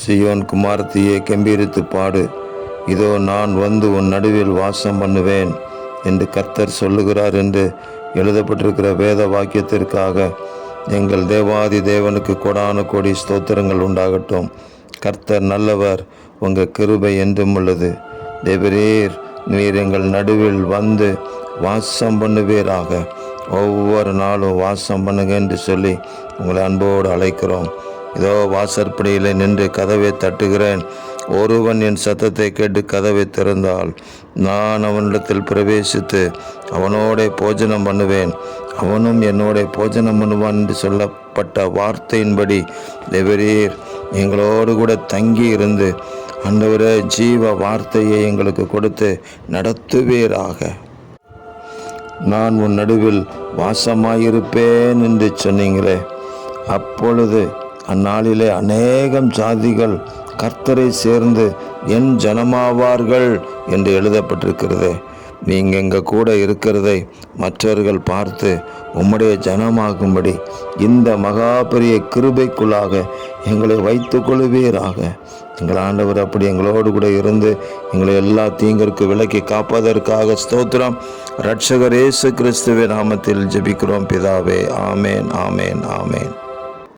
சீயோன் குமாரத்தியே, கெம்பீரித்து பாடு, இதோ நான் வந்து உன் நடுவில் வாசம் பண்ணுவேன் என்று கர்த்தர் சொல்லுகிறார் என்று எழுதப்பட்டிருக்கிற வேத வாக்கியத்திற்காக எங்கள் தேவாதி தேவனுக்கு கோடான கோடி ஸ்தோத்திரங்கள் உண்டாகட்டும். கர்த்தர் நல்லவர், உங்கள் கிருபை என்றும் உள்ளது. தேவரீர், நீர் எங்கள் நடுவில் வந்து வாசம் பண்ணுவீராக. ஒவ்வொரு நாளும் வாசம் பண்ணுங்க என்று சொல்லி உங்களை அன்போடு அழைக்கிறோம். இதோ வாசற்படியில் நின்று கதவை தட்டுகிறேன். ஒருவன் என் சத்தத்தை கேட்டு கதவை திறந்தால் நான் அவனிடத்தில் பிரவேசித்து அவனோட போஜனம் பண்ணுவேன், அவனும் என்னோட போஜனம் பண்ணுவான் என்று சொல்லப்பட்ட வார்த்தையின்படி தேவரீர் எங்களோடு கூட தங்கி இருந்து ஆண்டவரே ஜீவ வார்த்தையை எங்களுக்கு கொடுத்து நடத்துவீராக. நான் உன் நடுவில் வாசமாயிருப்பேன் என்று சொன்னீங்களே, அப்பொழுது அந்நாளிலே அநேகம் ஜாதிகள் கர்த்தரை சேர்ந்து என் ஜனமாவார்கள் என்று எழுதப்பட்டிருக்கிறது. நீங்கள் எங்கள் கூட இருக்கிறதை மற்றவர்கள் பார்த்து உம்முடைய ஜனமாகும்படி இந்த மகா பெரிய கிருபைக்குள்ளாக எங்களை வைத்து கொள்வீராக. எங்கள் ஆண்டவர் அப்படி எங்களோடு கூட இருந்து எங்களை எல்லா தீங்கிற்கு விலக்கி காப்பதற்காக ஸ்தோத்திரம். இரட்சகர் இயேசு கிறிஸ்துவின் நாமத்தில் ஜெபிக்கிறோம் பிதாவே. ஆமேன், ஆமேன், ஆமேன்.